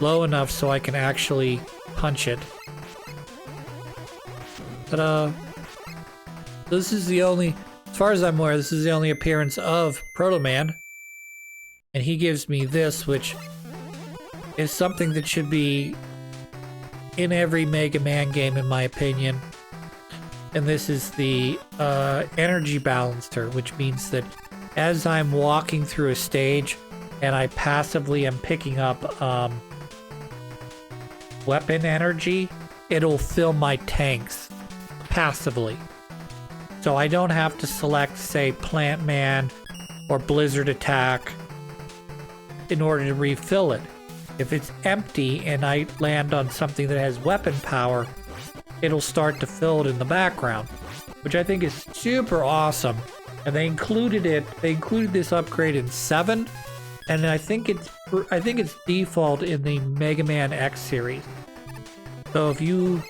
low enough so I can actually punch it. Ta-da! This is the only, as far as I'm aware, this is the only appearance of Proto Man. And he gives me this, which is something that should be in every Mega Man game, in my opinion. And this is the energy balancer, which means that as I'm walking through a stage and I passively am picking up weapon energy, it'll fill my tanks passively. So I don't have to select, say, Plant Man or Blizzard Attack in order to refill it. If it's empty and I land on something that has weapon power, it'll start to fill it in the background, which I think is super awesome. And they included this upgrade in 7, and I think it's default in the Mega Man X series. So if you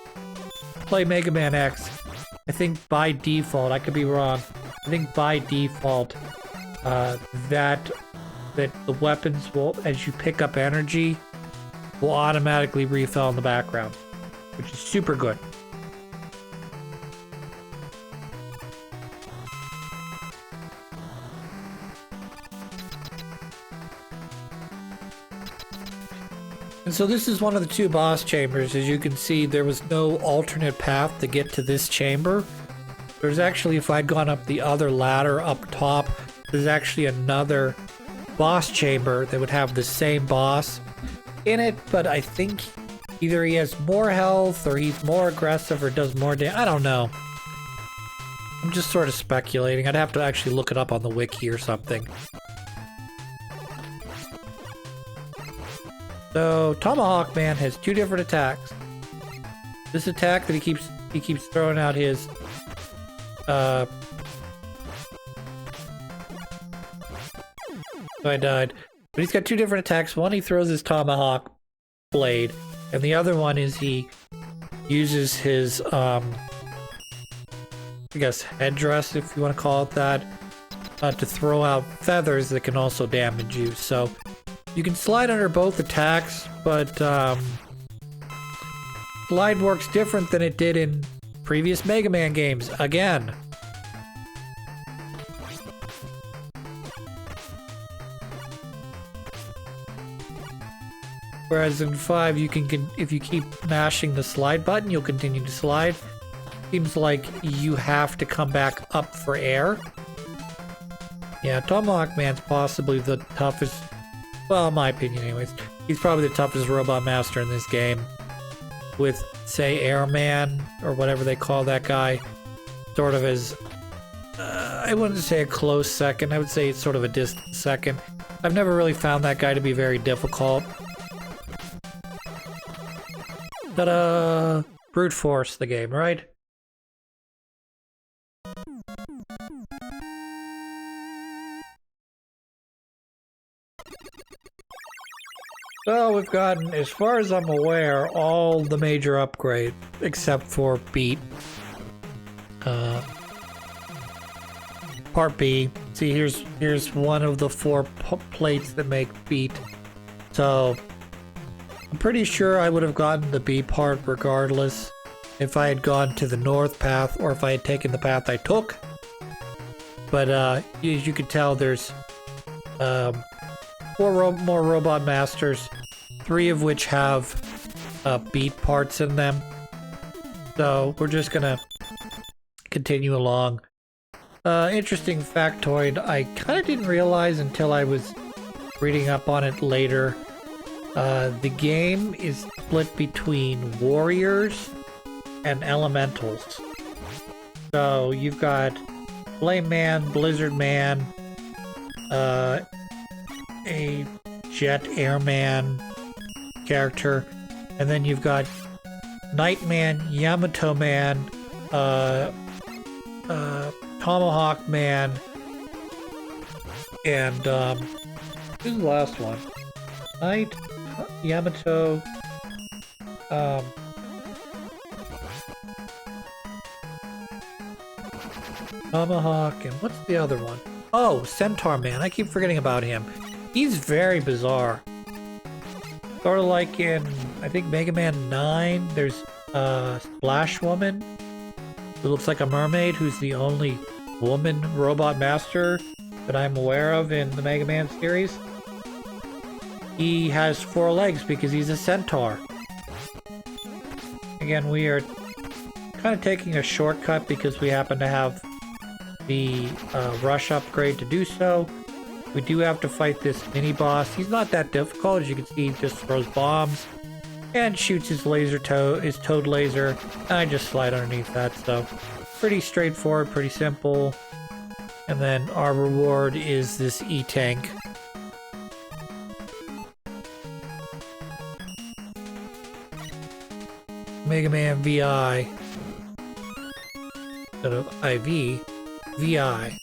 play Mega Man X, I think by default, I could be wrong, I think by default that the weapons will, as you pick up energy, will automatically refill in the background, which is super good. And so this is one of the 2 boss chambers. As you can see, there was no alternate path to get to this chamber. There's actually, if I'd gone up the other ladder up top, there's actually another boss chamber that would have the same boss in it, but I think either he has more health or he's more aggressive or does more damage. I don't know. I'm just sort of speculating. I'd have to actually look it up on the wiki or something. So Tomahawk Man has 2 different attacks. This attack that he keeps throwing out his I died. But he's got 2 different attacks. One, he throws his tomahawk blade, and the other one is he uses his I guess headdress, if you want to call it that, to throw out feathers that can also damage you. So you can slide under both attacks, but slide works different than it did in previous Mega Man games. Again. Whereas in 5, you can if you keep mashing the slide button, you'll continue to slide. Seems like you have to come back up for air. Yeah, Tomahawk Man's possibly the toughest. Well, in my opinion anyways. He's probably the toughest robot master in this game. With, say, Airman, or whatever they call that guy, sort of as, I wouldn't say a close second, I would say it's sort of a distant second. I've never really found that guy to be very difficult. Ta-da! Brute force the game, right? So we've gotten, as far as I'm aware, all the major upgrades, except for Beat. Part B. See, here's one of the 4 plates that make Beat. So I'm pretty sure I would have gotten the B part regardless if I had gone to the north path or if I had taken the path I took. But as you can tell, there's 4 more Robot Masters, 3 of which have beat parts in them. So we're just gonna continue along. Interesting factoid, I kind of didn't realize until I was reading up on it later. The game is split between warriors and elementals. So you've got Flame Man, Blizzard Man, a Jet Airman character, and then you've got Nightman, Yamato Man, Tomahawk Man, and who's the last one? Night, Yamato, Tomahawk, and what's the other one? Oh, Centaur Man. I keep forgetting about him. He's very bizarre. Sort of like in, I think, Mega Man 9, there's a Splash Woman who looks like a mermaid, who's the only woman robot master that I'm aware of in the Mega Man series. He has 4 legs because he's a centaur. Again, we are kind of taking a shortcut because we happen to have the rush upgrade to do so. We do have to fight this mini-boss. He's not that difficult. As you can see, he just throws bombs and shoots his his toad laser. And I just slide underneath that, so pretty straightforward, pretty simple. And then our reward is this E-Tank. Mega Man VI. Instead of IV, VI.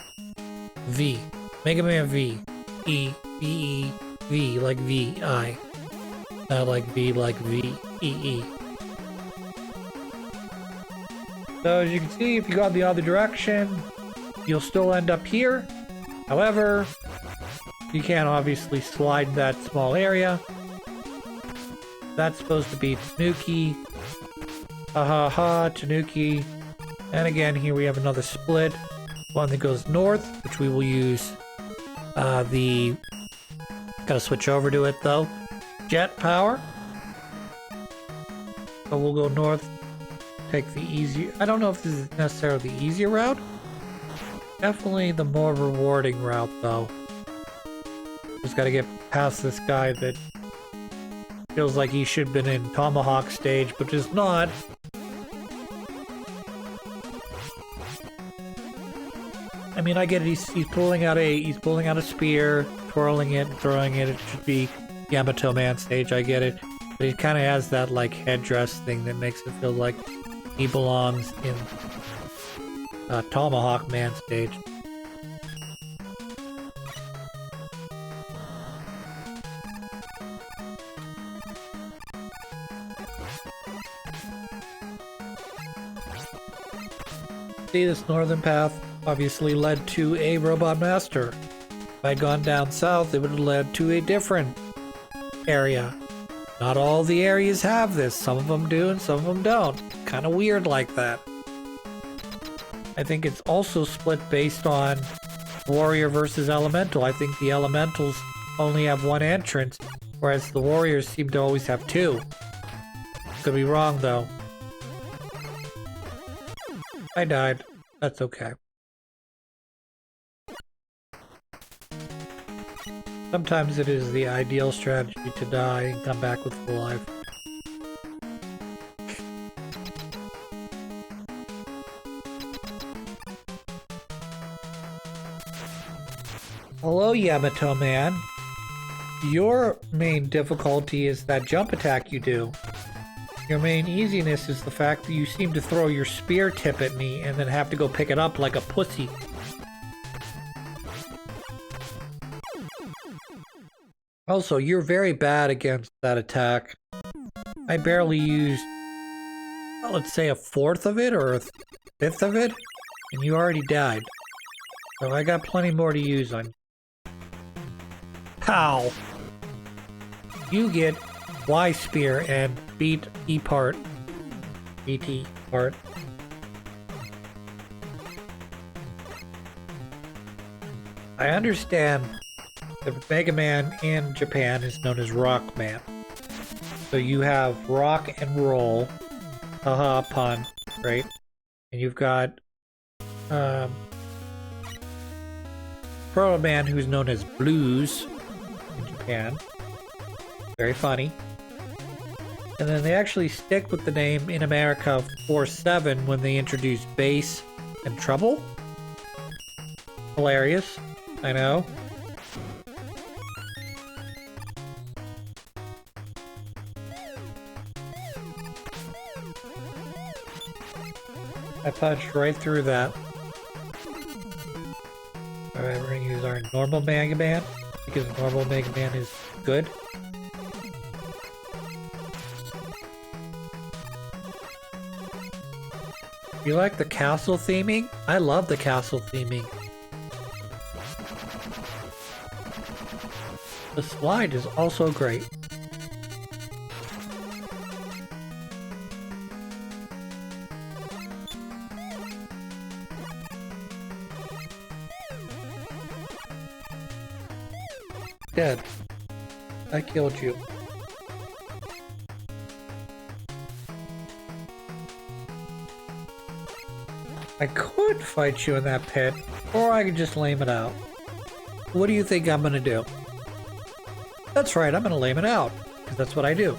V. Mega Man V. E. V. E. V like V. I. Not like V like V. E. E. So as you can see, if you go the other direction, you'll still end up here. However, you can't obviously slide that small area. That's supposed to be Tanuki. Ha ha ha, Tanuki. And again, here we have another split. One that goes north, which we will use gotta switch over to it though. Jet power. So we'll go north, take the easier, I don't know if this is necessarily the easier route. Definitely the more rewarding route though. Just gotta get past this guy that feels like he should have been in Tomahawk stage, but is not. I mean, I get it. He's pulling out a spear, twirling it, and throwing it. It should be Yamato Man stage. I get it, but he kind of has that like headdress thing that makes it feel like he belongs in Tomahawk Man stage. See, this northern path obviously led to a robot master. If I'd gone down south, it would have led to a different area. Not all the areas have this. Some of them do and some of them don't. Kind of weird like that. I think it's also split based on warrior versus elemental. I think the elementals only have 1 entrance, whereas the warriors seem to always have 2. Could be wrong though. I died. That's okay. Sometimes it is the ideal strategy to die and come back with full life. Hello, Yamato Man. Your main difficulty is that jump attack you do. Your main easiness is the fact that you seem to throw your spear tip at me and then have to go pick it up like a pussy. Also, you're very bad against that attack. I barely used, well, let's say, 1/4 of it or 1/5 of it, and you already died. So I got plenty more to use on you. Pow! You get Y spear and beat E part. BT part. I understand that Mega Man in Japan is known as Rock Man. So you have rock and roll. Haha, pun. Right? And you've got Proto Man, who's known as Blues in Japan. Very funny. And then they actually stick with the name in America 4-7 when they introduce bass and treble. Hilarious. I know. I punched right through that. Alright, we're gonna use our normal Mega Man, because normal Mega Man is good. You like the castle theming? I love the castle theming. The slide is also great. dead. I killed you. I could fight you in that pit, or I could just lame it out. What do you think I'm gonna do? That's right, I'm gonna lame it out, because that's what I do.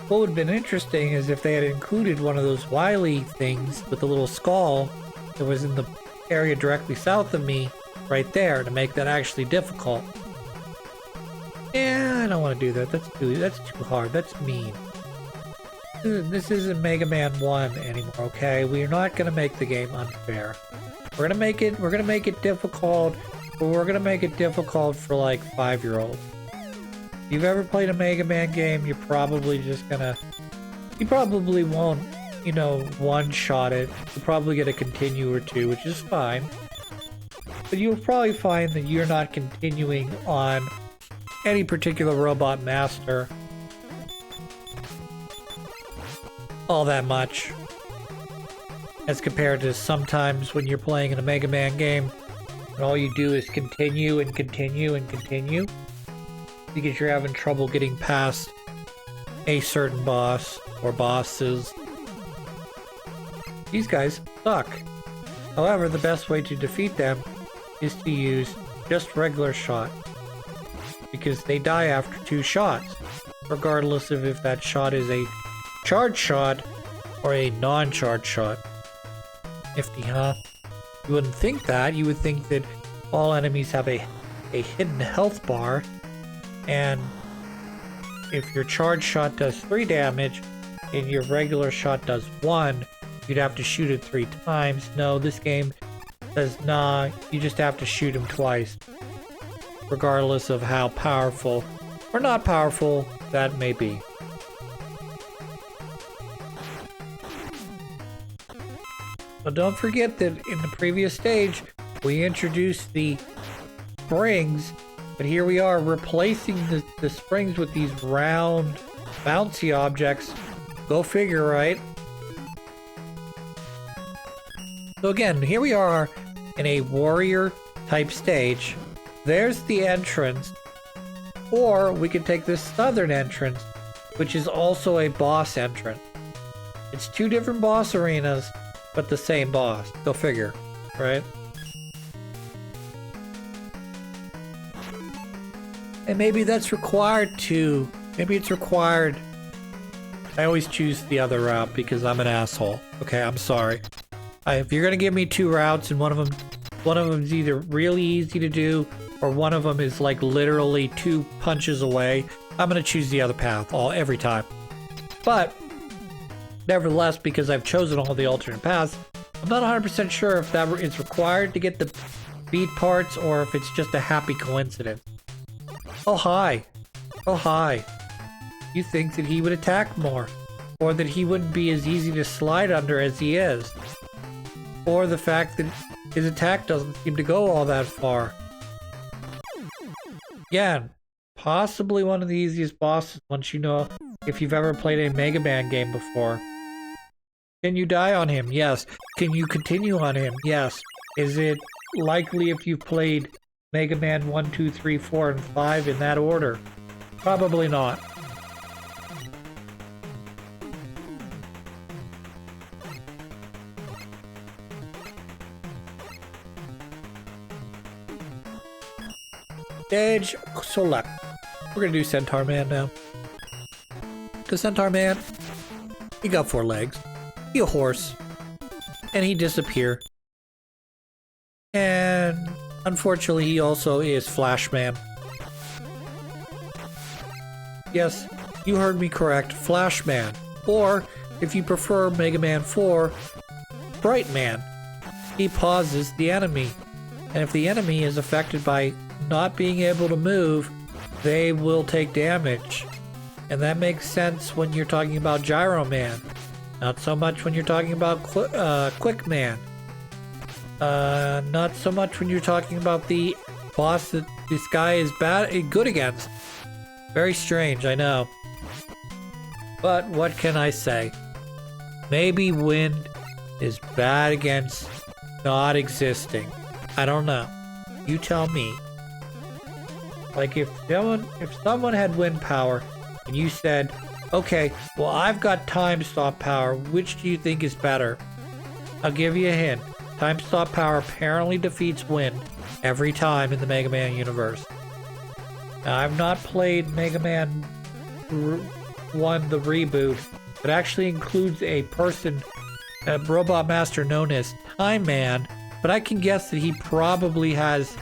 What would have been interesting is if they had included one of those wily things with the little skull that was in the area directly south of me, right there, to make that actually difficult. Yeah, I don't want to do that. That's too hard. That's mean. This isn't Mega Man 1 anymore, okay? We're not gonna make the game unfair. We're gonna make it difficult, but we're gonna make it difficult for like 5-year-olds. If you've ever played a Mega Man game, you're probably just gonna... You probably won't, you know, one-shot it. You'll probably get a continue or two, which is fine. But you'll probably find that you're not continuing on any particular Robot Master all that much. As compared to sometimes when you're playing in a Mega Man game, and all you do is continue and continue and continue. Because you're having trouble getting past a certain boss or bosses. These guys suck. However, the best way to defeat them is to use just regular shot. Because they die after 2 shots, regardless of if that shot is a charged shot or a non-charged shot. Nifty, huh? You wouldn't think that. You would think that all enemies have a hidden health bar. And if your charged shot does 3 damage and your regular shot does 1, you'd have to shoot it 3 times. No, this game says nah, you just have to shoot him twice. Regardless of how powerful or not powerful that may be. But don't forget that in the previous stage, we introduced the springs. But here we are replacing the springs with these round, bouncy objects. Go figure, right? So again, here we are in a warrior type stage. There's the entrance. Or we could take this southern entrance, which is also a boss entrance. It's 2 different boss arenas, but the same boss. Go figure, right? And maybe that's required to... Maybe it's required... I always choose the other route because I'm an asshole. Okay, I'm sorry. If you're gonna give me 2 routes and one of them is either really easy to do or one of them is like literally 2 punches away, I'm gonna choose the other path every time. But nevertheless, because I've chosen all the alternate paths, I'm not 100% sure if that is required to get the beat parts or if it's just a happy coincidence. Oh, hi. Oh, hi. You think that he would attack more. Or that he wouldn't be as easy to slide under as he is. Or the fact that his attack doesn't seem to go all that far. Again, possibly one of the easiest bosses once you know if you've ever played a Mega Man game before. Can you die on him? Yes. Can you continue on him? Yes. Is it likely if you've played Mega Man 1, 2, 3, 4, and 5 in that order? Probably not. Stage select. We're gonna do Centaur Man now. The Centaur Man, he got 4 legs. He a horse. And he disappear. And unfortunately, he also is Flashman. Yes, you heard me correct, Flashman. Or, if you prefer Mega Man 4, Bright Man. He pauses the enemy. And if the enemy is affected by not being able to move, they will take damage. And that makes sense when you're talking about Gyro Man. Not so much when you're talking about Quick Man. Not so much when you're talking about the boss that this guy is good against. Very strange, I know. But what can I say? Maybe wind is bad against not existing. I don't know. You tell me. Like if someone had wind power and you said, okay, well I've got time stop power, which do you think is better? I'll give you a hint. Time stop power apparently defeats wind every time in the Mega Man universe. Now, I've not played Mega Man 1, the reboot. It actually includes a person, a robot master known as Time Man, but I can guess that he probably has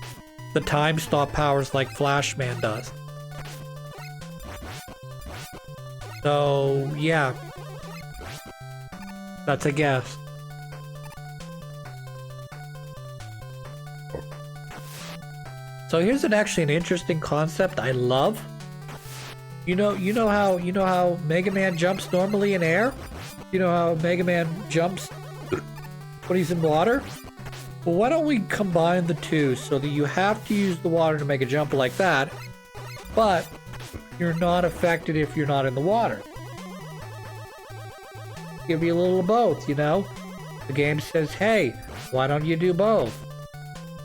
the time stop powers like Flash Man does. So, yeah. That's a guess. So here's actually an interesting concept I love. You know how Mega Man jumps normally in air? You know how Mega Man jumps when he's in water? Well, why don't we combine the two so that you have to use the water to make a jump like that, but you're not affected if you're not in the water. Give you a little of both, you know? The game says, hey, why don't you do both?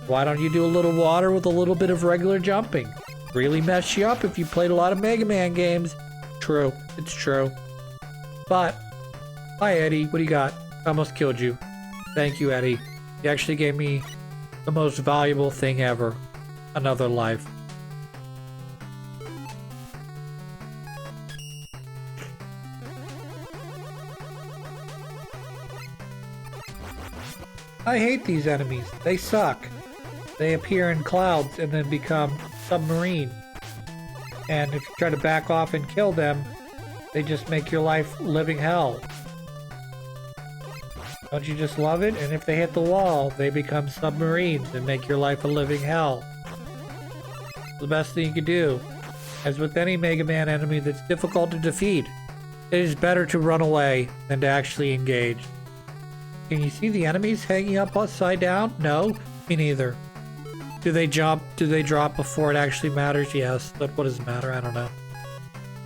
Why don't you do a little water with a little bit of regular jumping? Really mess you up if you played a lot of Mega Man games. True, it's true. But, hi Eddie, what do you got? I almost killed you. Thank you, Eddie. You actually gave me the most valuable thing ever. Another life. I hate these enemies. They suck. They appear in clouds and then become submarine. And if you try to back off and kill them, they just make your life living hell. Don't you just love it? And if they hit the wall, they become submarines and make your life a living hell. The best thing you can do. As with any Mega Man enemy that's difficult to defeat, it is better to run away than to actually engage. Can you see the enemies hanging up upside down? No? Me neither. Do they jump? Do they drop before it actually matters? Yes, but what does it matter? I don't know.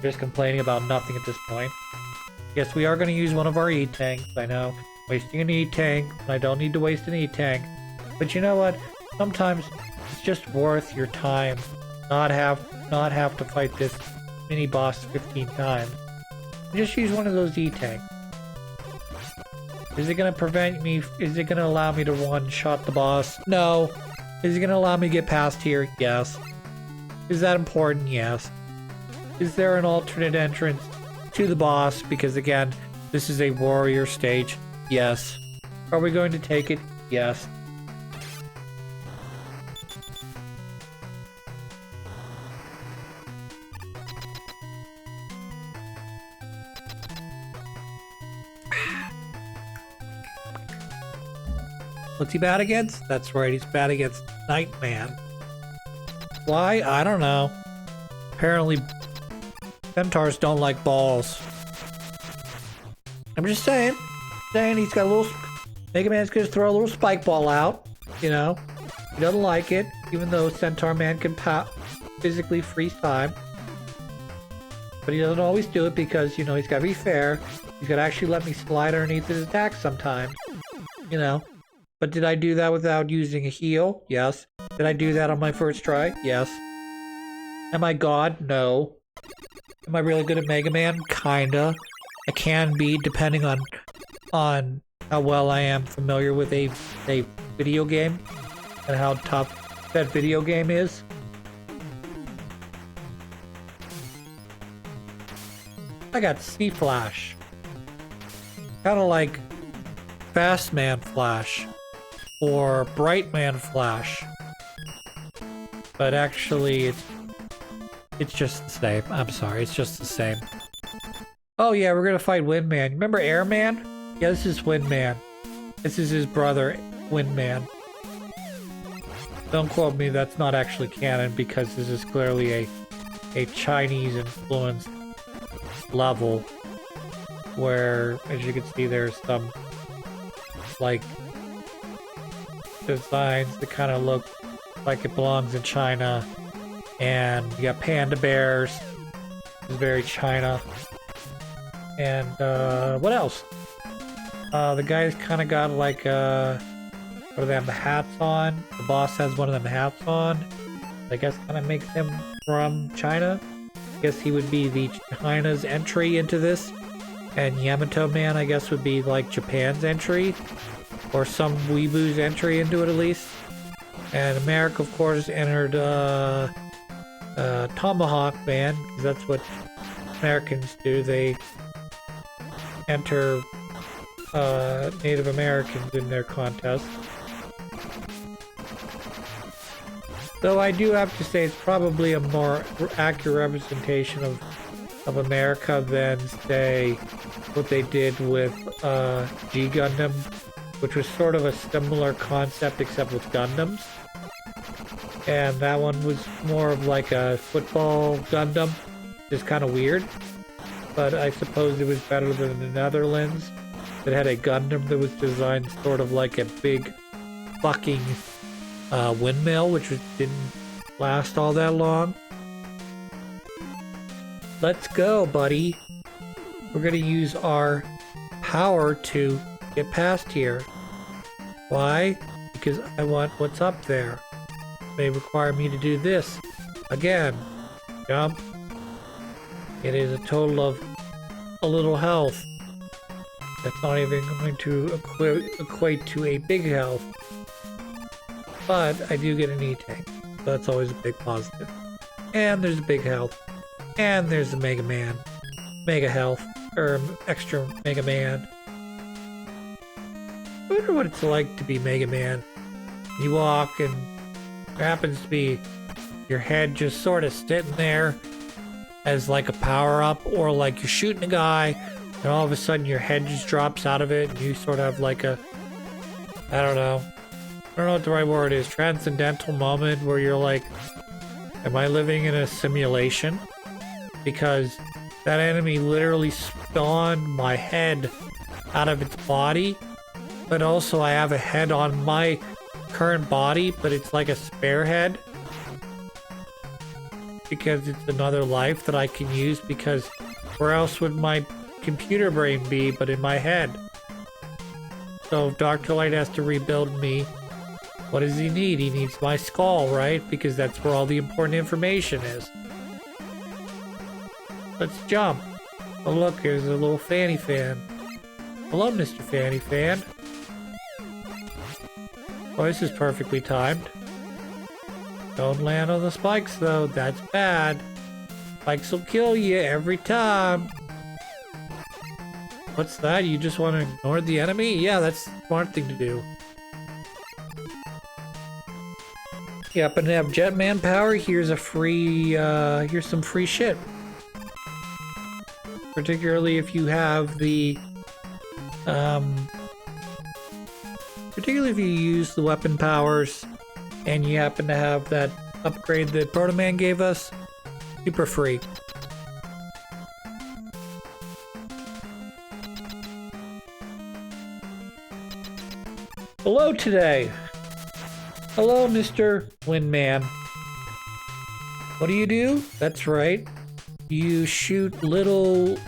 Just complaining about nothing at this point. Yes, we are going to use one of our E-tanks, I know. Wasting an E-tank, and I don't need to waste an E-tank. But you know what? Sometimes it's just worth your time. Not have to fight this mini-boss 15 times. Just use one of those E-tanks. Is it going to prevent me? Is it going to allow me to one-shot the boss? No. Is it going to allow me to get past here? Yes. Is that important? Yes. Is there an alternate entrance to the boss? Because again, this is a warrior stage. Yes. Are we going to take it? Yes. What's he bad against? That's right, he's bad against Nightman. Why? I don't know. Apparently, centaurs don't like balls. I'm just saying. He's got a little... Mega Man's gonna throw a little spike ball out. You know? He doesn't like it, even though Centaur Man can physically freeze time. But he doesn't always do it because, you know, he's gotta be fair. He's gotta actually let me slide underneath his attack sometimes. You know? But did I do that without using a heal? Yes. Did I do that on my first try? Yes. Am I God? No. Am I really good at Mega Man? Kinda. I can be, depending on how well I am familiar with a video game and how tough that video game is. I got Sea Flash. Kinda like Fast Man Flash. Or Bright Man Flash. But actually, it's just the same. I'm sorry, it's just the same. Oh yeah, we're gonna fight Windman. Remember Airman? Yeah, this is Windman. This is his brother, Windman. Don't quote me, that's not actually canon because this is clearly a Chinese influenced level where, as you can see, there's some like designs that kind of look like it belongs in China, and you got panda bears. This is very China. And what else? The guy's kind of got like what do they have, the hats on? The boss has one of them hats on. I guess kind of makes him from China. I guess he would be the China's entry into this. And Yamato Man, I guess, would be like Japan's entry. Or some weeboo's entry into it at least. And America, of course, entered Tomahawk Man, because that's what Americans do. They enter Native Americans in their contest. Though I do have to say it's probably a more accurate representation of America than, say, what they did with G Gundam, which was sort of a similar concept except with Gundams. And that one was more of like a football Gundam, just kind of weird. But I suppose it was better than the Netherlands that had a Gundam that was designed sort of like a big fucking windmill, which didn't last all that long. Let's go, buddy. We're gonna use our power to get past here. Why? Because I want what's up there. May require me to do this again. Jump. It is a total of a little health. That's not even going to equate to a big health. But I do get an E-Tank. So that's always a big positive. And there's a big health. And there's a Mega Man. Mega health. Or extra Mega Man. I wonder what it's like to be Mega Man. You walk and there happens to be your head just sort of sitting there as like a power-up, or like you're shooting a guy and all of a sudden your head just drops out of it and you sort of have like a, I don't know what the right word is, transcendental moment where you're like, am I living in a simulation? Because that enemy literally spawned my head out of its body, but also I have a head on my current body, but it's like a spare head because it's another life that I can use, because where else would my computer brain be but in my head? So if Dr. Light has to rebuild me, what does he need? He needs my skull, right? Because that's where all the important information is. Let's jump. Oh look, here's a little Fanny Fan. Hello, Mr. Fanny Fan. Oh, this is perfectly timed. Don't land on the spikes, though. That's bad. Spikes will kill you every time. What's that? You just want to ignore the enemy? Yeah, that's the smart thing to do. You happen to have Jetman power? Here's a free, here's some free shit. Particularly if you have the, particularly if you use the weapon powers and you happen to have that upgrade that Proto Man gave us, super free. Hello today. Hello, Mr. Windman. What do? That's right. You shoot little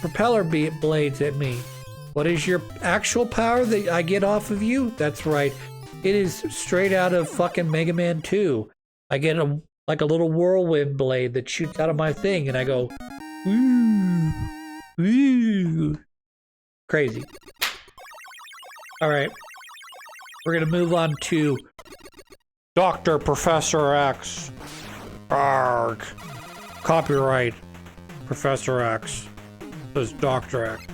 propeller blades at me. What is your actual power that I get off of you? That's right. It is straight out of fucking Mega Man 2. I get like a little whirlwind blade that shoots out of my thing and I go, woo, woo. Crazy. Alright. We're gonna move on to Dr. Professor X. Arg. Copyright. Professor X. Says Dr. X.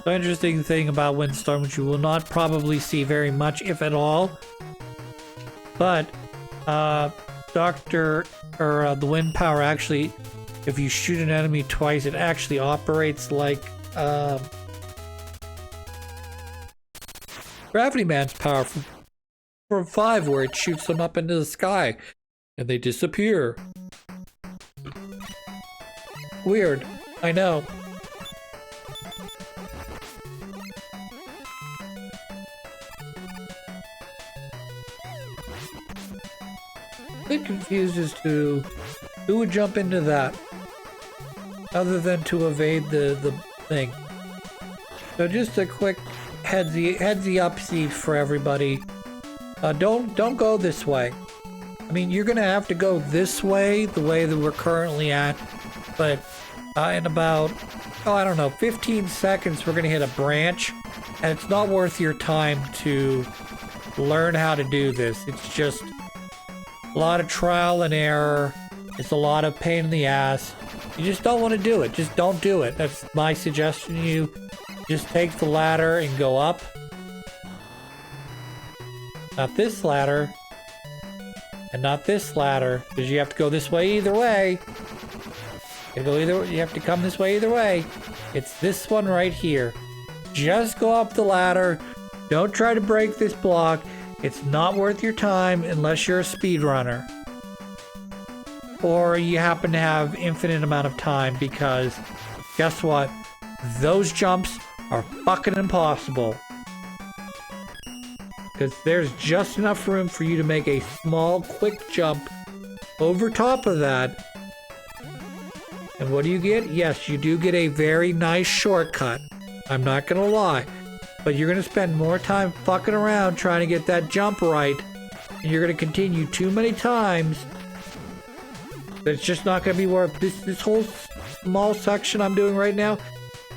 The interesting thing about Windstorm, which you will not probably see very much, if at all, but the wind power actually, if you shoot an enemy twice, it actually operates like Gravity Man's power from 5, where it shoots them up into the sky and they disappear. Weird, I know. A bit confused as to who would jump into that other than to evade the thing. So just a quick headsy upsy for everybody. Don't go this way. I mean, you're gonna have to go this way, the way that we're currently at, but in about, I don't know, 15 seconds, we're gonna hit a branch, and it's not worth your time to learn how to do this. It's just a lot of trial and error. It's a lot of pain in the ass. You just don't want to do it. Just don't do it. That's my suggestion to you. Just take the ladder and go up. Not this ladder. And not this ladder. Because you have to go this way either way. You have to come this way either way. It's this one right here. Just go up the ladder. Don't try to break this block. It's not worth your time unless you're a speedrunner. Or you happen to have infinite amount of time, because guess what? Those jumps are fucking impossible. Because there's just enough room for you to make a small, quick jump over top of that. And what do you get? Yes, you do get a very nice shortcut. I'm not gonna lie. But you're gonna spend more time fucking around trying to get that jump right. And you're gonna continue too many times. It's just not going to be worth this whole small section I'm doing right now.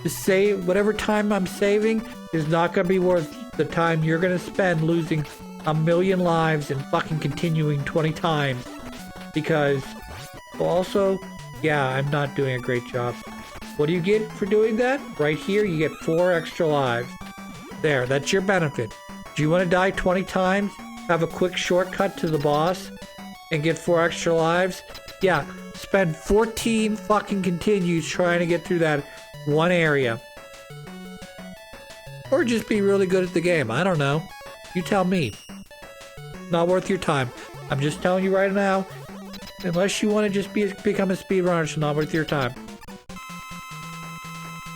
To save whatever time I'm saving is not going to be worth the time you're going to spend losing 1,000,000 lives and fucking continuing 20 times. Because also, yeah, I'm not doing a great job. What do you get for doing that? Right here, you get 4 extra lives. There, that's your benefit. Do you want to die 20 times? Have a quick shortcut to the boss and get 4 extra lives? Yeah, spend 14 fucking continues trying to get through that one area. Or just be really good at the game. I don't know. You tell me. Not worth your time. I'm just telling you right now. Unless you want to just become a speedrunner, it's not worth your time.